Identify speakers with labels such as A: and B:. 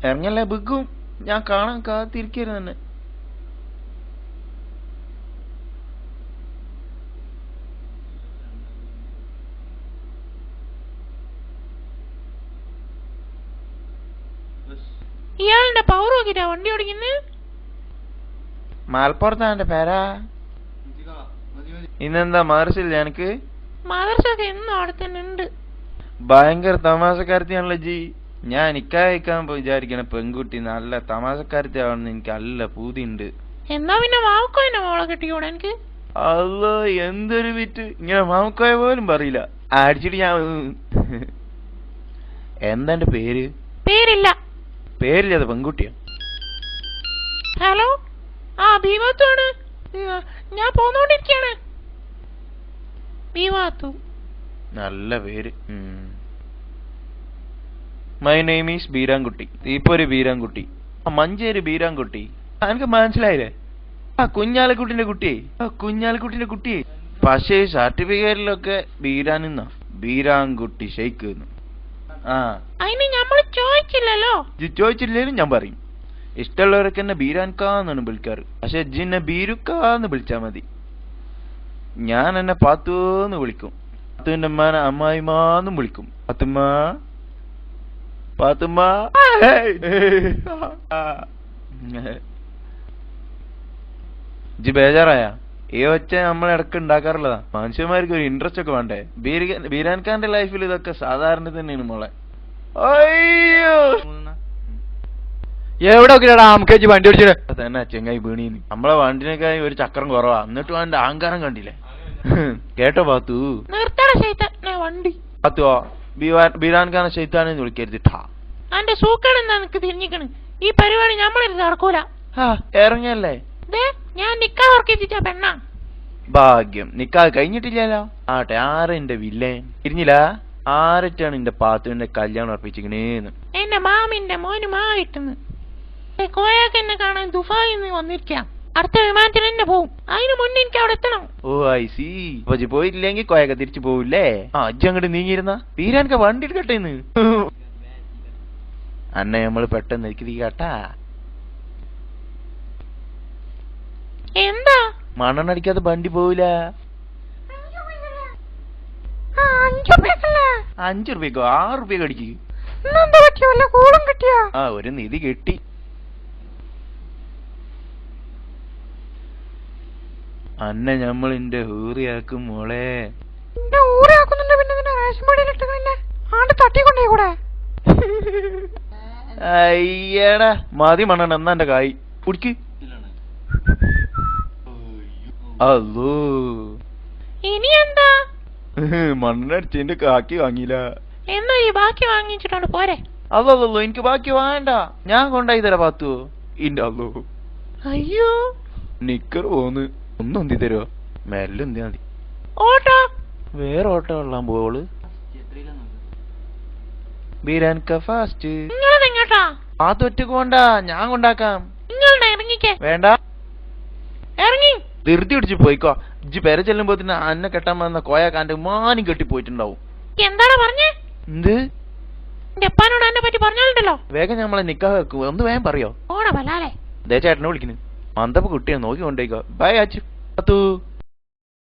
A: ഇറങ്ങല്ലേ ബിഗും, ഞാൻ കാണാൻ കാത്തിരിക്കരുത് തന്നെ.
B: ഇയാളുടെ പവർ നോക്കിട്ടാ വണ്ടി ഓടിക്കുന്നത്.
A: മലപ്പുറത്താ എന്റെ പേരാ. ഇന്നെന്താ മദർസില്ല എനിക്ക്?
B: മദർസൊക്കെ എന്നും അവിടെ തന്നെ ഉണ്ട്.
A: ഭയങ്കര തമാശക്കാരത്തിയാണല്ലോ ജി. ഞാൻ നിക്കായിക്കാൻ വിചാരിക്കണ പെൺകുട്ടി നല്ല തമാശക്കാരത്തി ആവണമെന്ന് എനിക്ക് നല്ല പൂതിയുണ്ട്.
B: എന്നാ പിന്നെ മാവക്കോയിന്റെ മോളെ കെട്ടിക്കൂടെ എനിക്ക്?
A: അല്ലോ എന്തൊരു വിറ്റ്, ഇങ്ങനെ മാമക്കോയ പോലും പറയില്ല. അടിച്ചിട്ട് ഞാൻ എന്താ എന്റെ പേര്?
B: പേരില്ല.
A: പേരില്ലാതെ പെൺകുട്ടിയാ.
B: ഹലോ, ആ ബീവാത്താണ്. ഞാൻ പോന്നോണ്ടിരിക്കാണ്. ബീവാത്തു
A: നല്ല പേര്. My name is Beerankutty. ഇപ്പൊ ഒരു ബീരാൻകുട്ടി, മഞ്ചേരി ബീരാൻകുട്ടി. എനിക്ക് മനസ്സിലായില്ലേ? ആ കുഞ്ഞാലിക്കുട്ടിന്റെ കുട്ടിയെ, കുഞ്ഞാലിക്കുട്ടിന്റെ കുട്ടിയെ. പക്ഷേ സർട്ടിഫിക്കറ്റിലൊക്കെ ബീരാനെന്നാ, ബീരാൻകുട്ടി ഷെയ്ക്ക്. ആ
B: അതിന് നമ്മള് ചോദിച്ചില്ലല്ലോ.
A: ചോദിച്ചില്ലേലും ഞാൻ പറയും. ഇഷ്ടമുള്ളവരൊക്കെ എന്നെ ബീരാൻകാന്നാണ് വിളിക്കാറ്. പക്ഷെ ജിന്നെ ബീരുക്കാന്ന് വിളിച്ചാ മതി. ഞാൻ എന്നെ പാത്തൂന്ന് വിളിക്കും. പാത്തുവിന്റെ അമ്മാനെ അമ്മായിമാന്നും വിളിക്കും. പാത്തുമ്മ, പാത്തുമ്മ. ജി ബേജാറായ? ഈ ഒച്ച നമ്മൾ ഇടക്ക് ഉണ്ടാക്കാറുള്ളതാ. മനുഷ്യന്മാർക്ക് ഒരു ഇൻട്രസ്റ്റ് ഒക്കെ വേണ്ടേ? ബീരാൻഖാന്റെ ലൈഫിൽ ഇതൊക്കെ സാധാരണ തന്നെയാണ് മോളെ. അയ്യോ,
C: എവിടെ നമുക്ക് വണ്ടി ഓടിച്ചിട്ട്
A: തന്നെ ചെങ്ങായി വീണീന്ന്. നമ്മളെ വണ്ടിനേക്കായി ഒരു ചക്രം കുറവാ, എന്നിട്ടും അവന്റെ അഹങ്കാരം കണ്ടില്ലേ? കേട്ടോ പാത്തു?
B: വണ്ടി
A: പാത്തുവോ, ബീരാൻഖാനെ ശൈത്താനെന്ന് വിളിക്കരുതിട്ടാ.
B: അന്റെ സൂക്കേട് എന്താ നിനക്ക് തിരിഞ്ഞിക്കണ്? ഈ പരിപാടി നമ്മളിരുന്ന് നടക്കൂല.
A: ഇറങ്ങിയല്ലേ?
B: ഞാൻ നിക്കാ ഉറക്കിച്ച പെണ്ണ.
A: ഭാഗ്യം, നിക്കാതെ കഴിഞ്ഞിട്ടില്ലല്ലോ. ആട്ടെ, ആരെന്റെ വില്ലേ തിരിഞ്ഞില്ല? ആരറ്റാണ് എന്റെ പാത്തുവിന്റെ കല്യാണം ഉറപ്പിച്ചിക്കണേന്ന്?
B: എന്റെ മാമിന്റെ മോനുമായിട്ടെന്ന്. കോയാക്ക് എന്നെ കാണാൻ ദുബായിന്ന് വന്നിരിക്കാം. അടുത്ത വിമാനത്തിൽ തന്നെ പോവും. അതിന് മുന്നേ എനിക്ക് അവിടെ എത്തണം.
A: ഓ ഐ സി. അപ്പൊ പോയിട്ടില്ലെങ്കിൽ കോയൊക്കെ തിരിച്ചു പോവില്ലേ? അജ്ജ് അങ്ങോട്ട് നീങ്ങിയിരുന്ന ബീരാൻക വണ്ടി എടുക്കട്ടേന്ന്. അന്നെ നമ്മള് പെട്ടെന്ന് കേട്ടാ.
B: എന്താ
A: മണ്ണെണ്ണടിക്കാതെ വണ്ടി പോവില്ല. 5 രൂപയ്ക്കോ 6 രൂപയ്ക്ക് അടിക്ക്. ആ ഒരു നിധി കിട്ടി. അന്നെ ഞമ്മളിന്റെ ഹൂറിയാക്കും മോളെ. അയ്യടാ മതി മണ്ണെണ്ണ. എന്നാ എന്റെ കായ് കുടിക്ക്. അല്ലോ,
B: ഇനി എന്താ?
A: മണ്ണടിച്ചതിന്റെ കാക്കി വാങ്ങിയില്ല.
B: എന്നാ ഈ ബാക്കി വാങ്ങിച്ചിട്ടുണ്ട് പോരെ?
A: അതല്ലോ, എനിക്ക് ബാക്കി വേണ്ട. ഞാൻ കൊണ്ടായി തരാ പാത്തു. ഇന്റെ അല്ലോ.
B: അയ്യോ,
A: നിക്കറ് പോന്ന്. ഒന്ന് എന്തി തരുമോ? മെല്ലെ എന്തിയാ മതി.
B: ഓട്ടോ
A: വേറെ ഓട്ടോ കൊള്ളാൻ പോള്. ബീരാൻക ഫാസ്റ്റ്.
B: നിങ്ങളെങ്ങോട്ടാ?
A: ആ തൊറ്റക്ക് കൊണ്ടാ, ഞാൻ കൊണ്ടാക്കാം.
B: നിങ്ങളുടെ ഇറങ്ങിക്കേ.
A: വേണ്ട,
B: ഇറങ്ങി
A: ധൃതി പിടിച്ച് പോയിക്കോ. ഇജ്ജ് പെര ചെല്ലുമ്പോ അന്നെ കെട്ടാൻ വന്ന കോയാക്കാന്റെ മാനും കെട്ടി പോയിട്ടുണ്ടാവും.
B: എന്താണ് പറഞ്ഞേ?
A: എന്ത്?
B: എന്റെ അപ്പാനോട് എന്നെ പറ്റി പറഞ്ഞാലുണ്ടല്ലോ.
A: വേഗം നമ്മളെ നിക്കാഹ് വെക്കും. ഒന്ന് വേഗം പറയോ?
B: ഓണ വല്ലാലേ.
A: ദേ ചേട്ടനെ വിളിക്കുന്നു. മന്ദപ്പ കുട്ടിയെ നോക്കി കൊണ്ടേക്കോ. ബൈ അച്ചു.